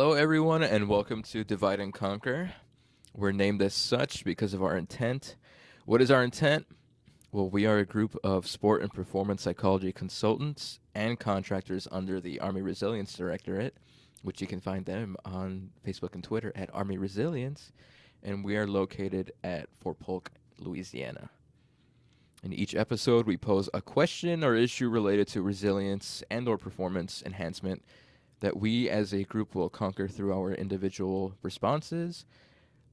Hello, everyone, and welcome to Divide and Conquer. We're named as such because of our intent. What is our intent? Well, we are a group of sport and performance psychology consultants and contractors under the Army Resilience Directorate, which you can find them on Facebook and Twitter at Army Resilience, and we are located at Fort Polk, Louisiana. In each episode, we pose a question or issue related to resilience and or performance enhancement that we as a group will conquer through our individual responses,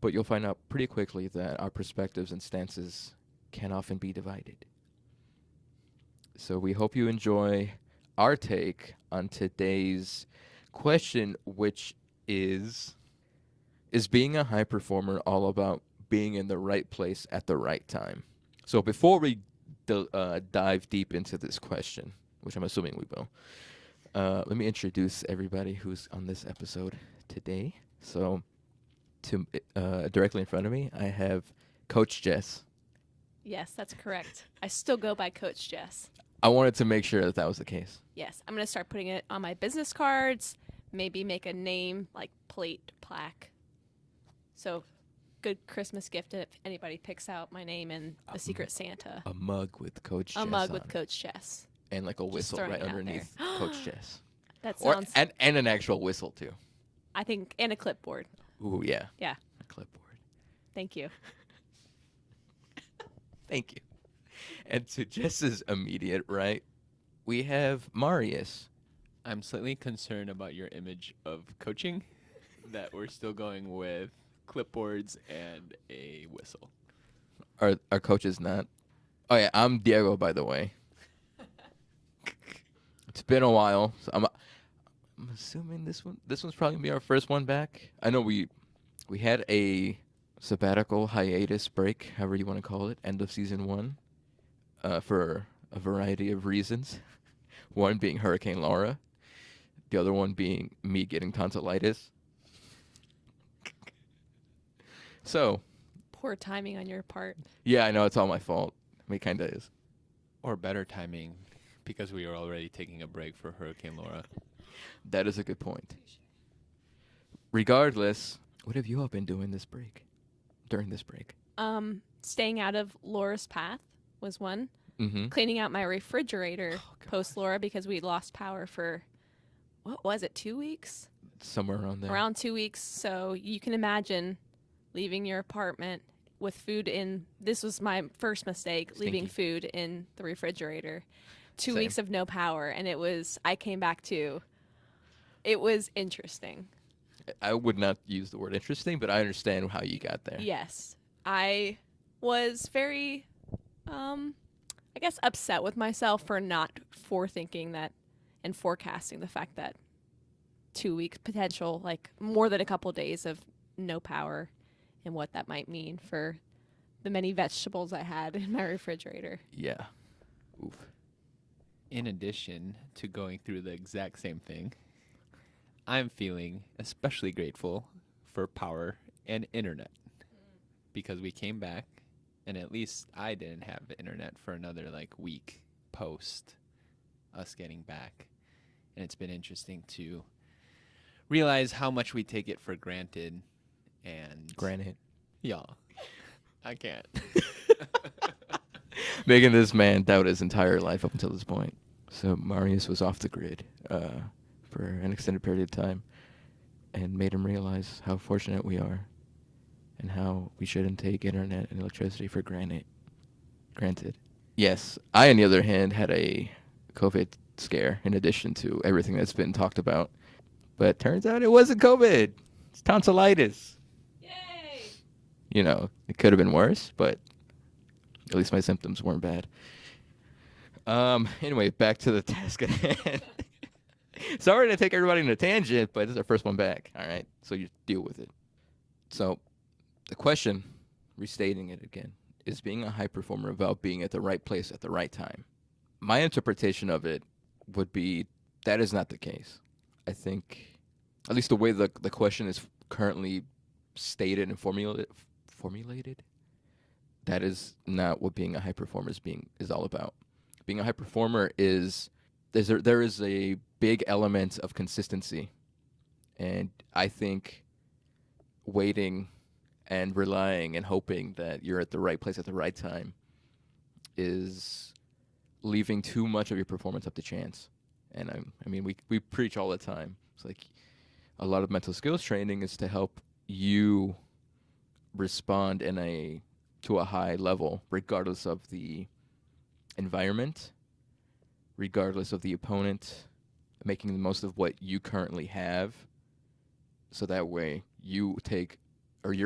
but you'll find out pretty quickly that our perspectives and stances can often be divided. So we hope you enjoy our take on today's question, which is being a high performer all about being in the right place at the right time? So before we dive deep into this question, which I'm assuming we will, let me introduce everybody who's on this episode today. So, directly in front of me, I have Coach Jess. Yes, that's correct. I still go by Coach Jess. I wanted to make sure that was the case. Yes, I'm going to start putting it on my business cards, maybe make a name, like plate, plaque. So, good Christmas gift if anybody picks out my name and the Secret Santa. A mug with Coach Jess. A mug on with it. Coach Jess. And like a whistle right underneath Coach Jess. That sounds... and an actual whistle, too. I think, and a clipboard. Ooh, yeah. Yeah. A clipboard. Thank you. Thank you. And to Jess's immediate right, we have Marius. I'm slightly concerned about your image of coaching, that we're still going with clipboards and a whistle. Our coach is not. Oh, yeah, I'm Diego, by the way. It's been a while, so I'm assuming this one's probably gonna be our first one back. I know we had a sabbatical hiatus break, however you want to call it, end of season 1, for a variety of reasons. One being Hurricane Laura, the other one being me getting tonsillitis. So, Poor timing on your part. yeah, I know it's all my fault. I mean, it kind of is. Or better timing, because we are already taking a break for Hurricane Laura. That is a good point. Regardless, what have you all been doing during this break? Staying out of Laura's path was one. Mm-hmm. Cleaning out my refrigerator post Laura because we lost power for, what was it, 2 weeks? Somewhere around there. Around 2 weeks. So you can imagine leaving your apartment with food in. This was my first mistake, leaving food in the refrigerator. 2 Same. weeks of no power. And I came back to, it was interesting. I would not use the word interesting, but I understand how you got there. Yes. I was very, I guess, upset with myself for not forethinking that and forecasting the fact that 2 weeks potential, like more than a couple days of no power, and what that might mean for the many vegetables I had in my refrigerator. Yeah. Oof. In addition to going through the exact same thing, I'm feeling especially grateful for power and internet. Because we came back, and at least I didn't have internet for another week post us getting back. And it's been interesting to realize how much we take it for granted. And Granted. Yeah, I can't. Making this man doubt his entire life up until this point. So Marius was off the grid for an extended period of time and made him realize how fortunate we are and how we shouldn't take internet and electricity for granted. Yes, I, on the other hand, had a COVID scare in addition to everything that's been talked about. But turns out it wasn't COVID. It's tonsillitis. Yay! You know, it could have been worse, but at least my symptoms weren't bad. Anyway, back to the task at hand. Sorry to take everybody on a tangent, but this is our first one back. All right, so you deal with it. So the question, restating it again, is being a high performer about being at the right place at the right time? My interpretation of it would be that is not the case. I think, at least the way the question is currently stated and formulated, that is not what being a high performer is all about. Being a high performer there is a big element of consistency And I think waiting and relying and hoping that you're at the right place at the right time is leaving too much of your performance up to chance. And I mean, we preach all the time. It's like a lot of mental skills training is to help you respond to a high level, regardless of the environment, regardless of the opponent, making the most of what you currently have, so that way you're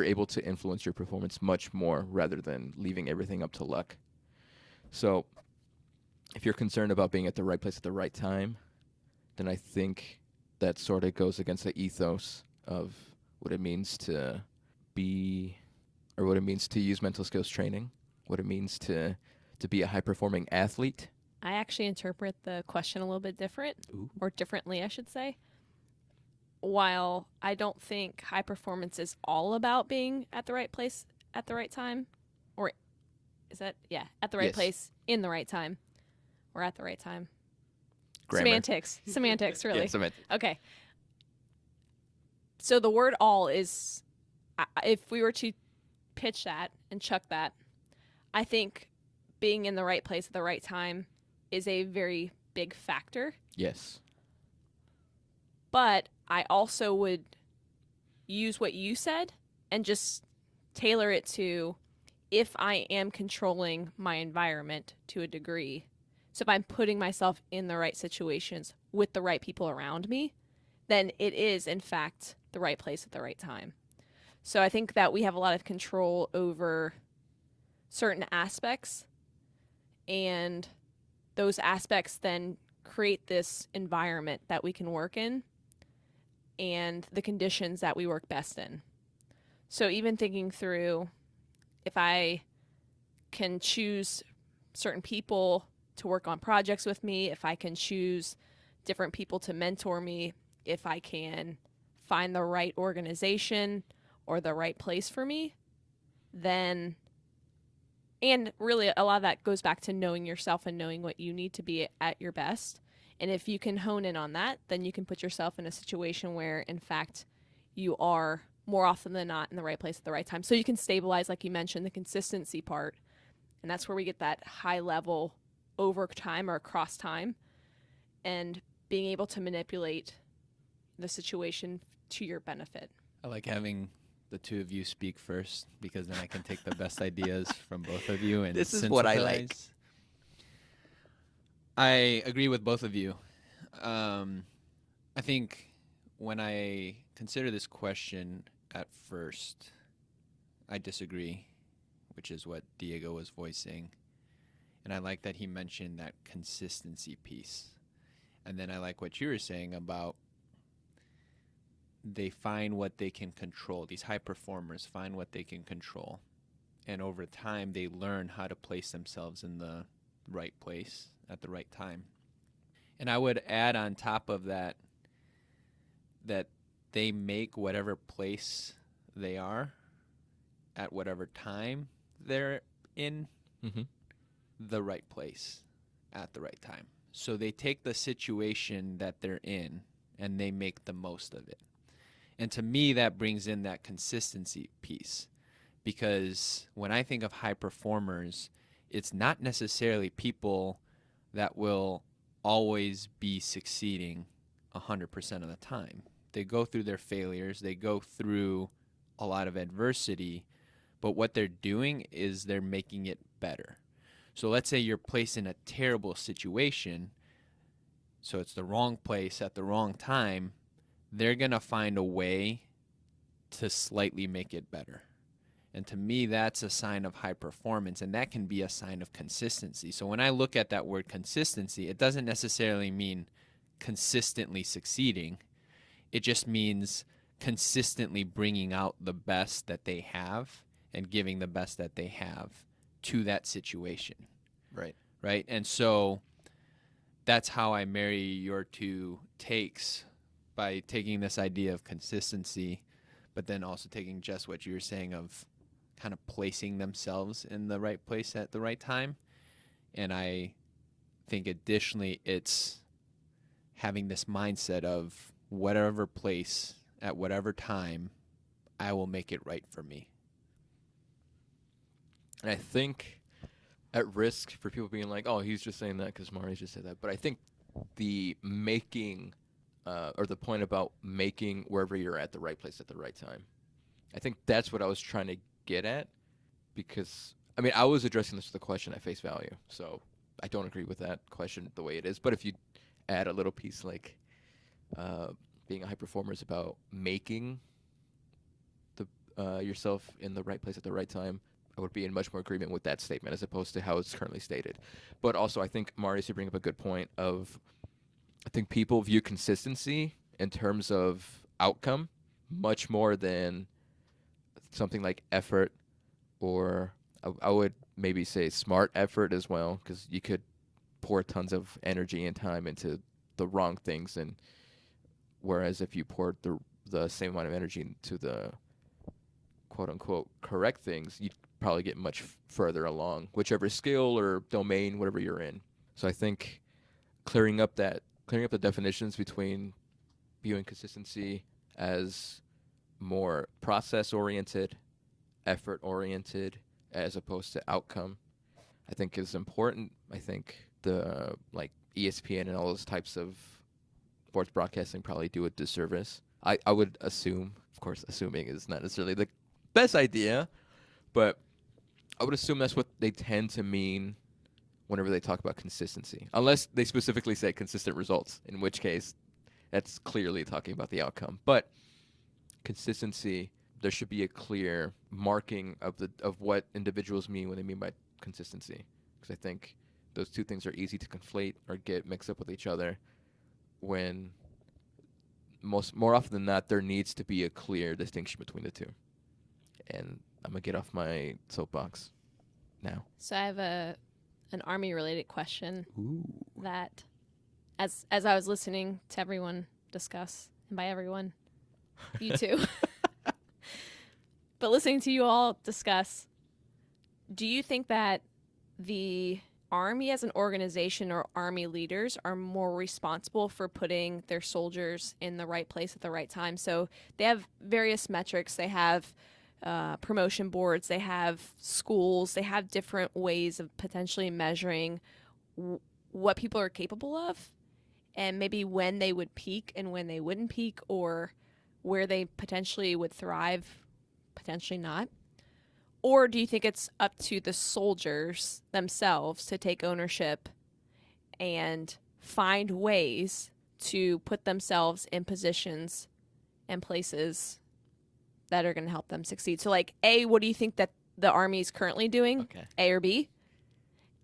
able to influence your performance much more rather than leaving everything up to luck. So if you're concerned about being at the right place at the right time, then I think that sort of goes against the ethos of what it means to be, or what it means to use mental skills training, what it means to be a high-performing athlete. I actually interpret the question a little bit or differently, I should say. While I don't think high performance is all about being at the right place at the right time, or is that, at the right Yes. place in the right time, or at the right time. Grammar. Semantics, really. Yeah, semantics. Okay. So the word all is, if we were to pitch that and chuck that, I think being in the right place at the right time is a very big factor. Yes. But I also would use what you said and just tailor it to if I am controlling my environment to a degree. So if I'm putting myself in the right situations with the right people around me, then it is, in fact, the right place at the right time. So I think that we have a lot of control over certain aspects, and those aspects then create this environment that we can work in and the conditions that we work best in. So even thinking through, if I can choose certain people to work on projects with me, if I can choose different people to mentor me, if I can find the right organization or the right place for me, then, and really a lot of that goes back to knowing yourself and knowing what you need to be at your best. And if you can hone in on that, then you can put yourself in a situation where, in fact, you are more often than not in the right place at the right time. So you can stabilize, like you mentioned, the consistency part. And that's where we get that high level over time or across time, and being able to manipulate the situation to your benefit. I like having the two of you speak first, because then I can take the best ideas from both of you and This is what I like. synthesize. I agree with both of you. I think when I consider this question at first, I disagree, which is what Diego was voicing. And I like that he mentioned that consistency piece. And then I like what you were saying about they find what they can control. These high performers find what they can control. And over time, they learn how to place themselves in the right place at the right time. And I would add on top of that, that they make whatever place they are at whatever time they're in the right place at the right time. So they take the situation that they're in and they make the most of it. And to me, that brings in that consistency piece, because when I think of high performers, it's not necessarily people that will always be succeeding 100% of the time. They go through their failures, they go through a lot of adversity, but what they're doing is they're making it better. So let's say you're placed in a terrible situation, so it's the wrong place at the wrong time, they're going to find a way to slightly make it better. And to me, that's a sign of high performance, and that can be a sign of consistency. So when I look at that word consistency, it doesn't necessarily mean consistently succeeding. It just means consistently bringing out the best that they have and giving the best that they have to that situation. Right. Right? And so that's how I marry your two takes, by taking this idea of consistency, but then also taking just what you were saying of kind of placing themselves in the right place at the right time. And I think additionally it's having this mindset of whatever place at whatever time, I will make it right for me. And I think at risk for people being like, oh, he's just saying that because Marius just said that. But I think the making or the point about making wherever you're at the right place at the right time. I think that's what I was trying to get at because, I mean, I was addressing this with a question at face value. So I don't agree with that question the way it is. But if you add a little piece like being a high performer is about making the yourself in the right place at the right time, I would be in much more agreement with that statement as opposed to how it's currently stated. But also, I think, Marius, you bring up a good point of, I think people view consistency in terms of outcome much more than something like effort or I would maybe say smart effort as well because you could pour tons of energy and time into the wrong things, and whereas if you poured the same amount of energy into the quote-unquote correct things, you'd probably get much further along, whichever skill or domain, whatever you're in. So I think clearing up the definitions between viewing consistency as more process-oriented, effort-oriented, as opposed to outcome, I think is important. I think the like ESPN and all those types of sports broadcasting probably do a disservice. I would assume, of course, assuming is not necessarily the best idea, but I would assume that's what they tend to mean whenever they talk about consistency, unless they specifically say consistent results, in which case that's clearly talking about the outcome. But consistency, there should be a clear marking of what individuals mean when they mean by consistency, because I think those two things are easy to conflate or get mixed up with each other when more often than not there needs to be a clear distinction between the two. And I'm gonna get off my soapbox now. So I have an army related question Ooh. that as I was listening to everyone discuss, and by everyone, you too. But listening to you all discuss, do you think that the Army as an organization or Army leaders are more responsible for putting their soldiers in the right place at the right time? So they have various metrics. They have promotion boards. They have schools. They have different ways of potentially measuring what people are capable of and maybe when they would peak and when they wouldn't peak, or where they potentially would thrive, potentially not? Or do you think it's up to the soldiers themselves to take ownership and find ways to put themselves in positions and places that are going to help them succeed? So, like, A, what do you think that the Army is currently doing? Okay. A or B?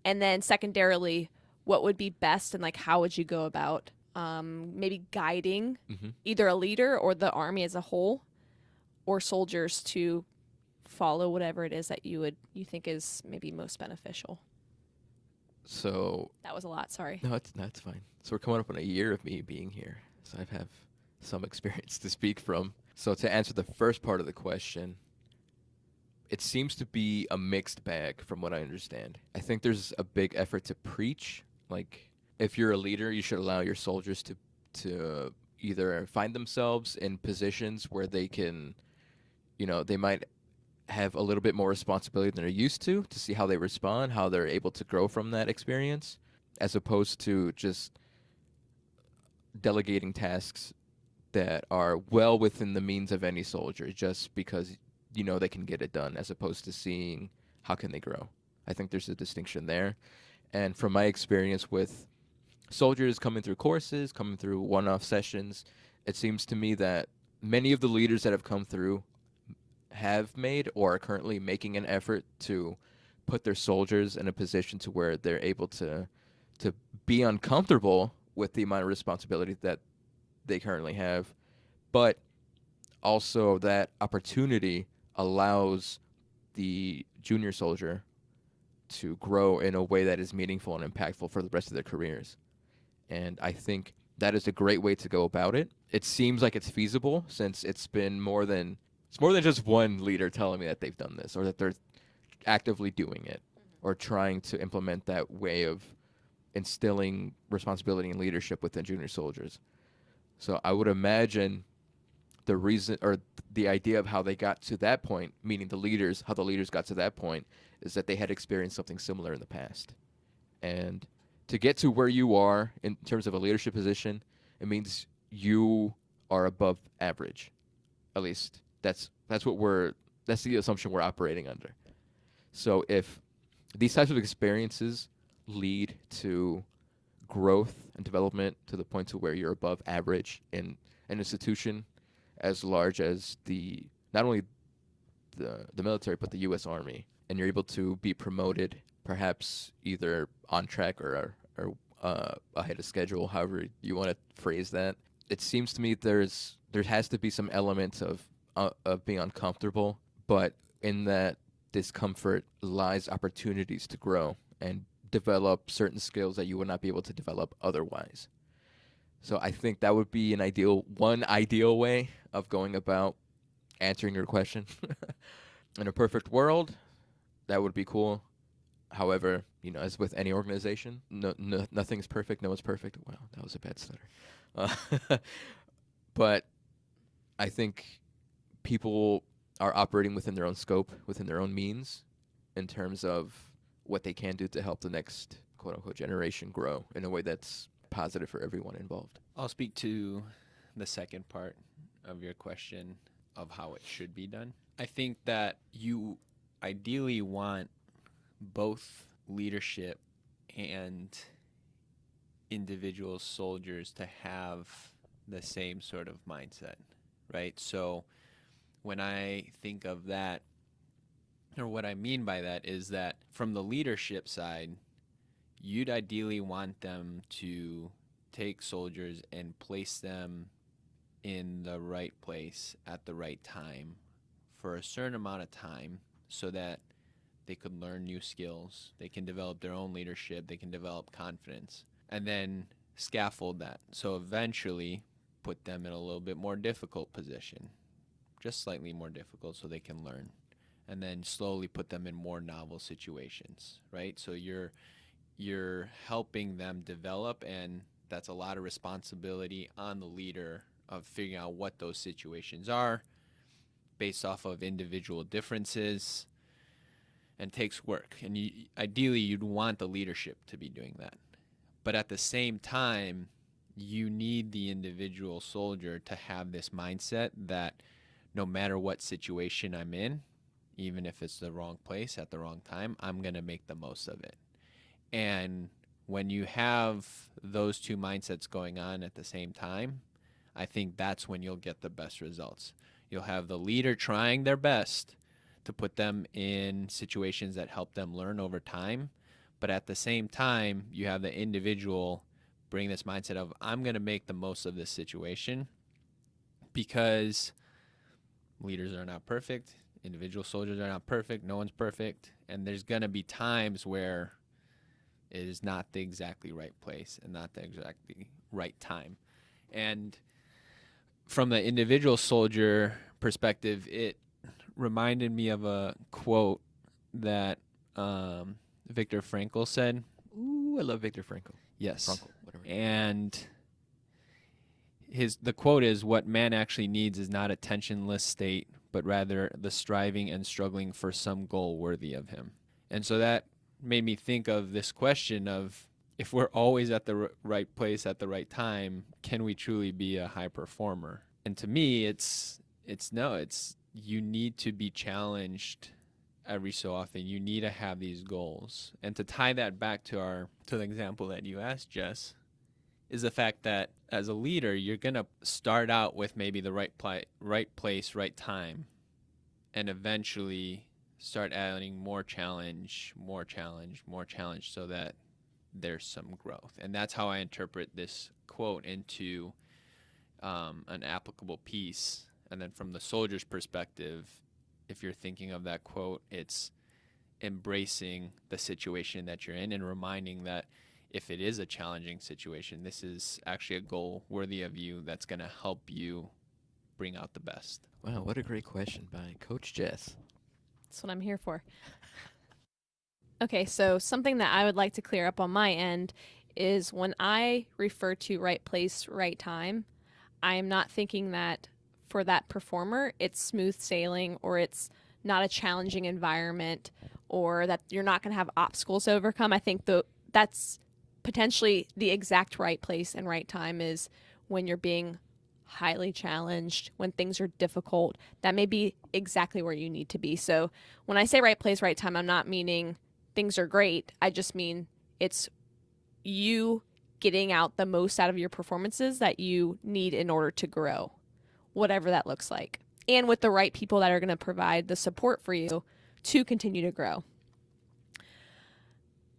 And then secondarily, what would be best and, like, how would you go about maybe guiding either a leader or the Army as a whole or soldiers to follow whatever it is that you think is maybe most beneficial? So That was a lot, sorry. no, that's fine. So we're coming up on a year of me being here, so I have some experience to speak from. So to answer the first part of the question, it seems to be a mixed bag from what I understand. I think there's a big effort to preach. Like, if you're a leader, you should allow your soldiers to either find themselves in positions where they can, they might have a little bit more responsibility than they're used to see how they respond, how they're able to grow from that experience, as opposed to just delegating tasks that are well within the means of any soldier just because they can get it done, as opposed to seeing how can they grow. I think there's a distinction there. And from my experience with soldiers coming through courses, coming through one-off sessions, it seems to me that many of the leaders that have come through have made or are currently making an effort to put their soldiers in a position to where they're able to be uncomfortable with the amount of responsibility that they currently have, but also that opportunity allows the junior soldier to grow in a way that is meaningful and impactful for the rest of their careers. And I think that is a great way to go about it. It seems like it's feasible since it's more than just one leader telling me that they've done this or that they're actively doing it or trying to implement that way of instilling responsibility and leadership within junior soldiers. So I would imagine the reason or the idea of how they got to that point, meaning the leaders, how the leaders got to that point, is that they had experienced something similar in the past. And to get to where you are in terms of a leadership position, it means you are above average. At least that's the assumption we're operating under. So if these types of experiences lead to growth and development to the point to where you're above average in an institution as large as not only the military but the U.S. Army, and you're able to be promoted, perhaps either on track or ahead of schedule, however you want to phrase that. It seems to me there has to be some element of being uncomfortable, but in that discomfort lies opportunities to grow and develop certain skills that you would not be able to develop otherwise. So I think that would be one ideal way of going about answering your question. In a perfect world, that would be cool. However, as with any organization, nothing's perfect. No one's perfect. Wow, that was a bad stutter. But I think people are operating within their own scope, within their own means, in terms of what they can do to help the next quote-unquote generation grow in a way that's positive for everyone involved. I'll speak to the second part of your question of how it should be done. I think that you ideally want both leadership and individual soldiers to have the same sort of mindset, right? So when I think of that, or what I mean by that is that from the leadership side, you'd ideally want them to take soldiers and place them in the right place at the right time for a certain amount of time so that they could learn new skills, they can develop their own leadership, they can develop confidence, and then scaffold that. So eventually put them in a little bit more difficult position, just slightly more difficult so they can learn, and then slowly put them in more novel situations, right? So you're helping them develop, and that's a lot of responsibility on the leader of figuring out what those situations are based off of individual differences, and takes work. And ideally, you'd want the leadership to be doing that. But at the same time, you need the individual soldier to have this mindset that no matter what situation I'm in, even if it's the wrong place at the wrong time, I'm going to make the most of it. And when you have those two mindsets going on at the same time, I think that's when you'll get the best results. You'll have the leader trying their best to put them in situations that help them learn over time, but at the same time, you have the individual bring this mindset of, I'm going to make the most of this situation, because leaders are not perfect, individual soldiers are not perfect, no one's perfect, and there's going to be times where it is not the exactly right place and not the exactly right time. And from the individual soldier perspective, it reminded me of a quote that Viktor Frankl said. Ooh, I love Viktor Frankl. Yes. Frankl, whatever. And the quote is, what man actually needs is not a tensionless state, but rather the striving and struggling for some goal worthy of him. And so that made me think of this question of, if we're always at the right place at the right time, can we truly be a high performer? And to me, it's you need to be challenged every so often. You need to have these goals. And to tie that back to the example that you asked, Jess, is the fact that as a leader, you're going to start out with maybe the right place, right time, and eventually start adding more challenge, so that there's some growth. And that's how I interpret this quote into an applicable piece. And then from the soldier's perspective, if you're thinking of that quote, it's embracing the situation that you're in and reminding that if it is a challenging situation, this is actually a goal worthy of you that's going to help you bring out the best. Wow, what a great question by Coach Jess. That's what I'm here for. Okay, so something that I would like to clear up on my end is when I refer to right place, right time, I am not thinking that for that performer, it's smooth sailing, or it's not a challenging environment, or that you're not going to have obstacles to overcome. I think that's potentially the exact right place and right time is when you're being highly challenged, when things are difficult. That may be exactly where you need to be. So when I say right place, right time, I'm not meaning things are great. I just mean it's you getting out the most out of your performances that you need in order to grow, whatever that looks like, and with the right people that are going to provide the support for you to continue to grow.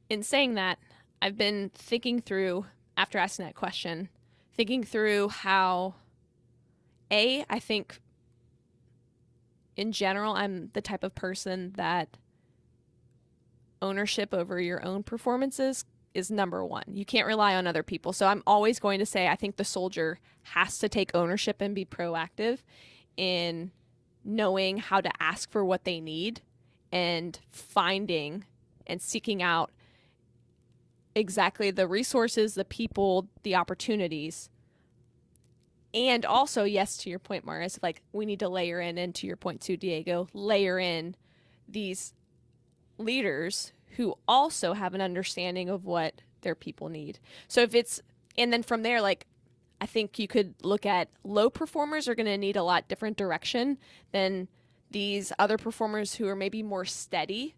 In saying that, I've been thinking through, after asking that question, thinking through how, I think in general, I'm the type of person that ownership over your own performances is number one. You can't rely on other people. So I'm always going to say I think the soldier has to take ownership and be proactive in knowing how to ask for what they need and finding and seeking out exactly the resources, the people, the opportunities. And also, yes, to your point, Marius, like we need to layer in, and to your point too, Diego, layer in these leaders who also have an understanding of what their people need. So if it's, and then from there, like, I think you could look at low performers are going to need a lot different direction than these other performers who are maybe more steady.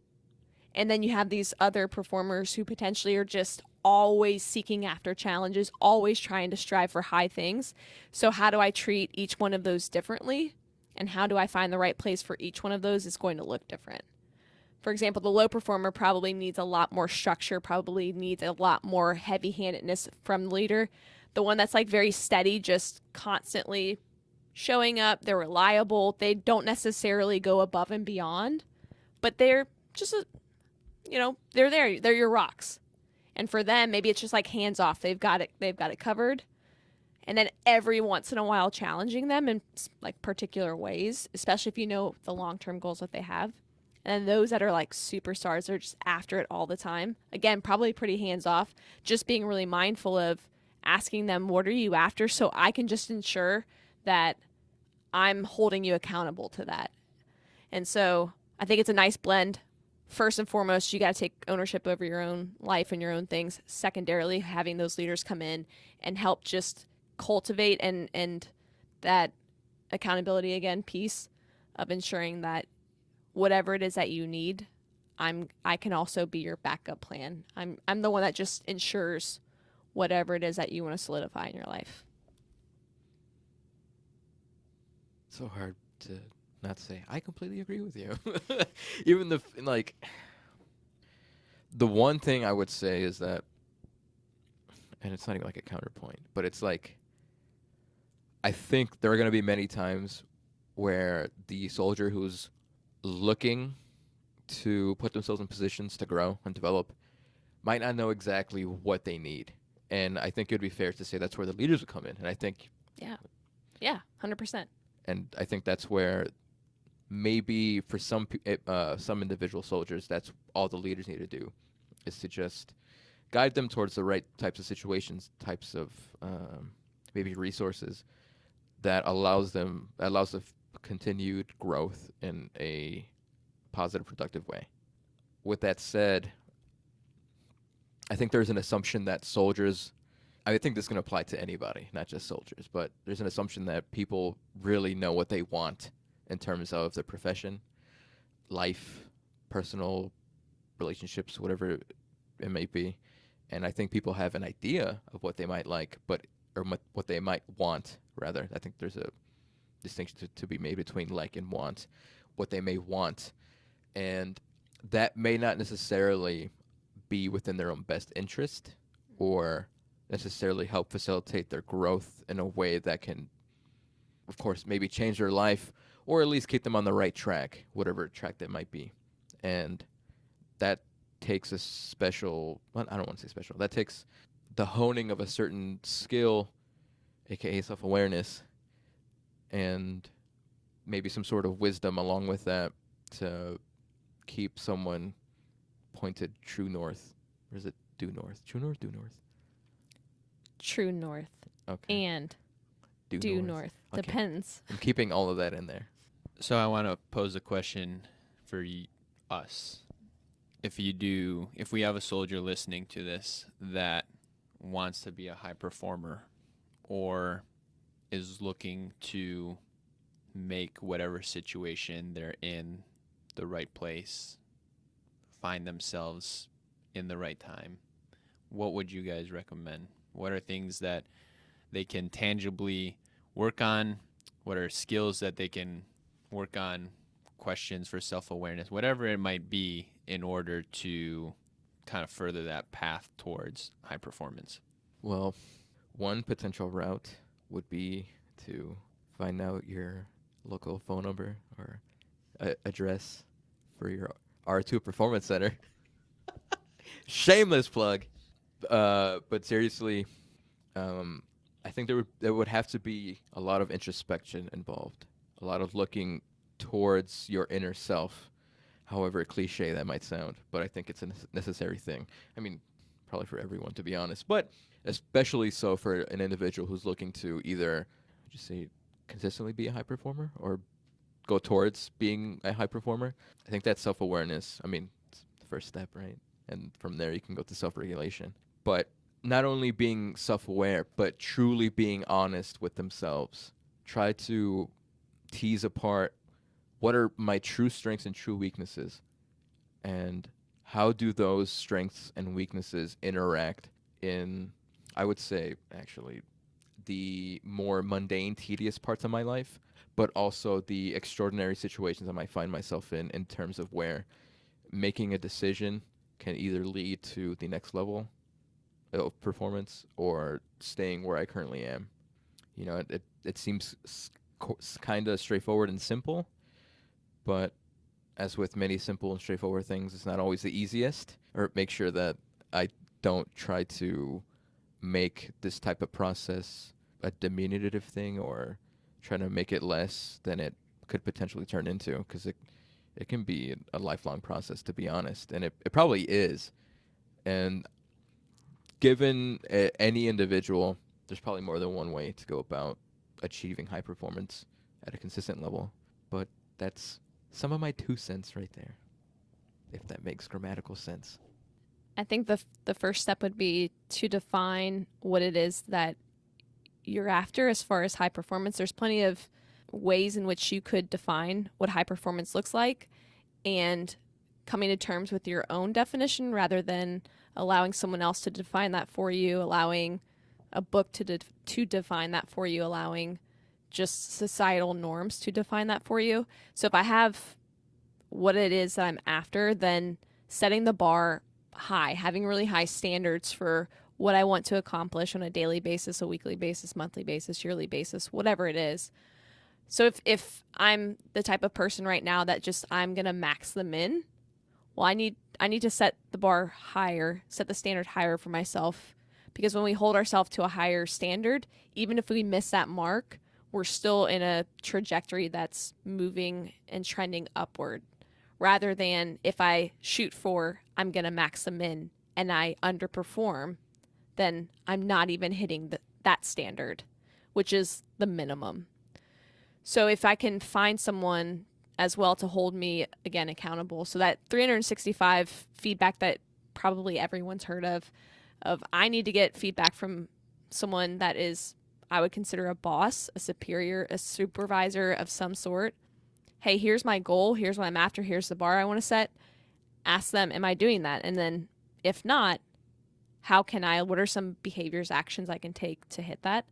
And then you have these other performers who potentially are just always seeking after challenges, always trying to strive for high things. So how do I treat each one of those differently? And how do I find the right place for each one of those is going to look different. For example, the low performer probably needs a lot more structure, probably needs a lot more heavy-handedness from the leader. The one that's like very steady, just constantly showing up, they're reliable, they don't necessarily go above and beyond, but they're just they're there. They're your rocks. And for them, maybe it's just like hands off. They've got it covered. And then every once in a while challenging them in like particular ways, especially if you know the long-term goals that they have. And then those that are like superstars are just after it all the time. Again, probably pretty hands off. Just being really mindful of asking them, what are you after? So I can just ensure that I'm holding you accountable to that. And so I think it's a nice blend. First and foremost, you got to take ownership over your own life and your own things. Secondarily, having those leaders come in and help just cultivate and that accountability again piece of ensuring that whatever it is that you need, I can also be your backup plan. I'm the one that just ensures whatever it is that you want to solidify in your life. So hard to not say I completely agree with you. Even the one thing I would say is that, and it's not even like a counterpoint, but it's like I think there are going to be many times where the soldier who's looking to put themselves in positions to grow and develop might not know exactly what they need. And I think it would be fair to say that's where the leaders would come in. And I think, yeah, 100%. And I think that's where maybe for some individual soldiers, that's all the leaders need to do, is to just guide them towards the right types of situations, types of maybe resources that allows the continued growth in a positive, productive way. With that said, I think there's an assumption that soldiers, I think this can apply to anybody, not just soldiers, but there's an assumption that people really know what they want in terms of their profession, life, personal relationships, whatever it may be. And I think people have an idea of what they might like, or what they might want, rather. I think there's a distinction to be made between like and want, what they may want. And that may not necessarily be within their own best interest or necessarily help facilitate their growth in a way that can, of course, maybe change their life or at least keep them on the right track, whatever track that might be. And that takes a special, well, I don't want to say special, that takes the honing of a certain skill, aka self-awareness, and maybe some sort of wisdom along with that to keep someone pointed true north. Or is it due north? True north, due north? True north. Okay. And Due north. Okay. Depends. I'm keeping all of that in there. So I want to pose a question for us. If we have a soldier listening to this that wants to be a high performer or is looking to make whatever situation they're in the right place, find themselves in the right time, what would you guys recommend? What are things that they can tangibly work on? What are skills that they can work on? Questions for self-awareness, whatever it might be, in order to kind of further that path towards high performance? Well, one potential route would be to find out your local phone number or address for your R2 Performance Center. Shameless plug. But seriously, I think there would have to be a lot of introspection involved, a lot of looking towards your inner self, however cliche that might sound. But I think it's a necessary thing. I mean, probably for everyone, to be honest, but especially so for an individual who's looking to either, just say, consistently be a high performer or go towards being a high performer. I think that self-awareness, I mean, it's the first step, right? And from there you can go to self-regulation. But not only being self-aware, but truly being honest with themselves. Try to tease apart what are my true strengths and true weaknesses, and how do those strengths and weaknesses interact in, I would say, actually, the more mundane, tedious parts of my life, but also the extraordinary situations I might find myself in terms of where making a decision can either lead to the next level of performance or staying where I currently am. You know, it seems kind of straightforward and simple, but as with many simple and straightforward things, it's not always the easiest. Or make sure that I don't try to make this type of process a diminutive thing or try to make it less than it could potentially turn into, because it can be a lifelong process, to be honest, and it probably is. And given any individual, there's probably more than one way to go about achieving high performance at a consistent level. But that's some of my 2 cents right there, if that makes grammatical sense. I think the first step would be to define what it is that you're after as far as high performance. There's plenty of ways in which you could define what high performance looks like, and coming to terms with your own definition rather than allowing someone else to define that for you, allowing a book to define that for you, allowing just societal norms to define that for you. So if I have what it is that I'm after, then setting the bar high, having really high standards for what I want to accomplish on a daily basis, a weekly basis, monthly basis, yearly basis, whatever it is. So if I'm the type of person right now that just I'm going to max them in, well, I need to set the bar higher, set the standard higher for myself, because when we hold ourselves to a higher standard, even if we miss that mark, we're still in a trajectory that's moving and trending upward, rather than if I shoot for I'm going to max them in and I underperform, then I'm not even hitting that standard, which is the minimum. So if I can find someone as well to hold me, again, accountable, so that 365 feedback that probably everyone's heard of I need to get feedback from someone that is, I would consider a boss, a superior, a supervisor of some sort. Hey, here's my goal. Here's what I'm after. Here's the bar I want to set. Ask them, am I doing that? And then if not, what are some behaviors, actions I can take to hit that?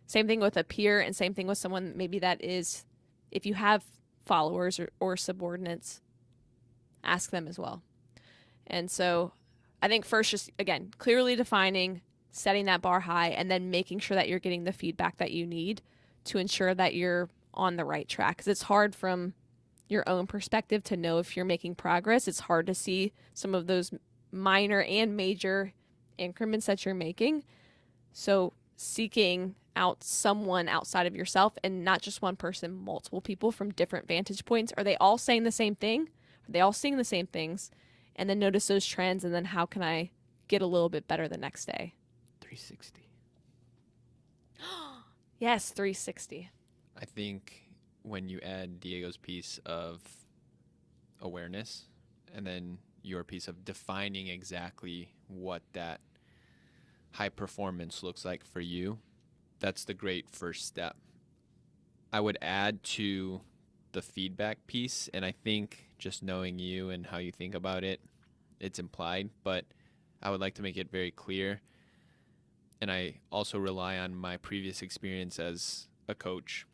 Same thing with a peer, and same thing with someone maybe that is, if you have followers or subordinates, ask them as well. And so I think first, just again, clearly defining, setting that bar high, and then making sure that you're getting the feedback that you need to ensure that you're on the right track. Because it's hard from your own perspective to know if you're making progress. It's hard to see some of those minor and major increments that you're making. So seeking out someone outside of yourself, and not just one person, multiple people from different vantage points. Are they all saying the same thing? Are they all seeing the same things? And then notice those trends, and then how can I get a little bit better the next day? 360. Yes, 360. I think when you add Diego's piece of awareness and then your piece of defining exactly what that high performance looks like for you, that's the great first step. I would add to the feedback piece, and I think just knowing you and how you think about it, it's implied, but I would like to make it very clear. And I also rely on my previous experience as a coach,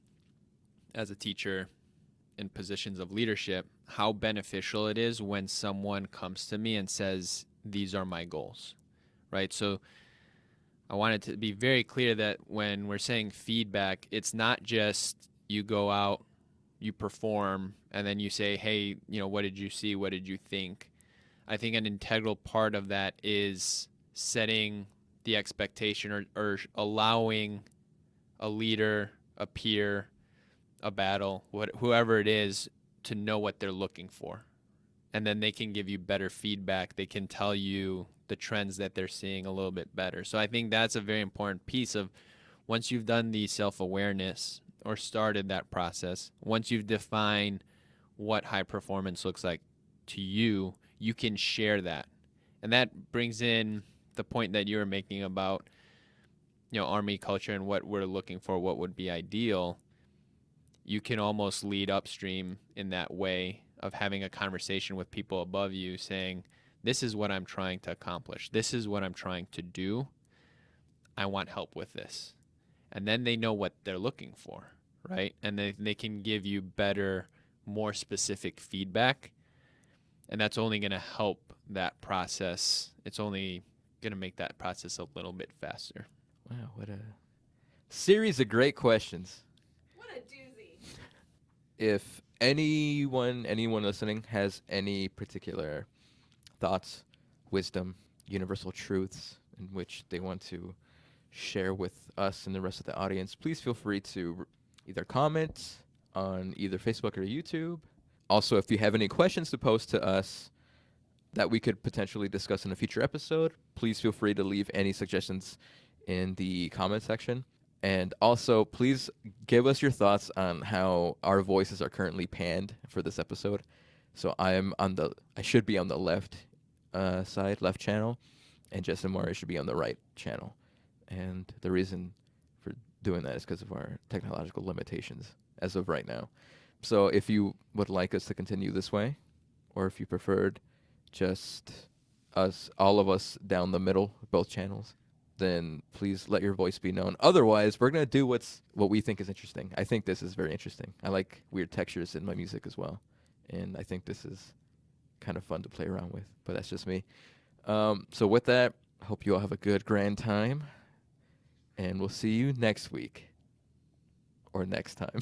as a teacher, in positions of leadership, how beneficial it is when someone comes to me and says, these are my goals, right? So I wanted to be very clear that when we're saying feedback, it's not just you go out, you perform, and then you say, hey, what did you see? What did you think? I think an integral part of that is setting the expectation or allowing a leader, a peer, a battle, whoever it is, to know what they're looking for. And then they can give you better feedback. They can tell you the trends that they're seeing a little bit better. So I think that's a very important piece of once you've done the self-awareness or started that process, once you've defined what high performance looks like to you, you can share that. And that brings in the point that you were making about, Army culture and what we're looking for, what would be ideal. You can almost lead upstream in that way of having a conversation with people above you saying, this is what I'm trying to accomplish. This is what I'm trying to do. I want help with this. And then they know what they're looking for, right? And they can give you better, more specific feedback. And that's only going to help that process. It's only going to make that process a little bit faster. Wow, what a series of great questions. What a doozy. If anyone listening has any particular thoughts, wisdom, universal truths in which they want to share with us and the rest of the audience, please feel free to either comment on either Facebook or YouTube. Also, if you have any questions to post to us that we could potentially discuss in a future episode, please feel free to leave any suggestions in the comment section. And also, please give us your thoughts on how our voices are currently panned for this episode. So I should be on the left left channel, and Jess and Marius should be on the right channel. And the reason for doing that is because of our technological limitations as of right now. So if you would like us to continue this way, or if you preferred just all of us down the middle, both channels, then please let your voice be known. Otherwise, we're going to do what we think is interesting. I think this is very interesting. I like weird textures in my music as well. And I think this is kind of fun to play around with. But that's just me. So with that, I hope you all have a good grand time. And we'll see you next week. Or next time.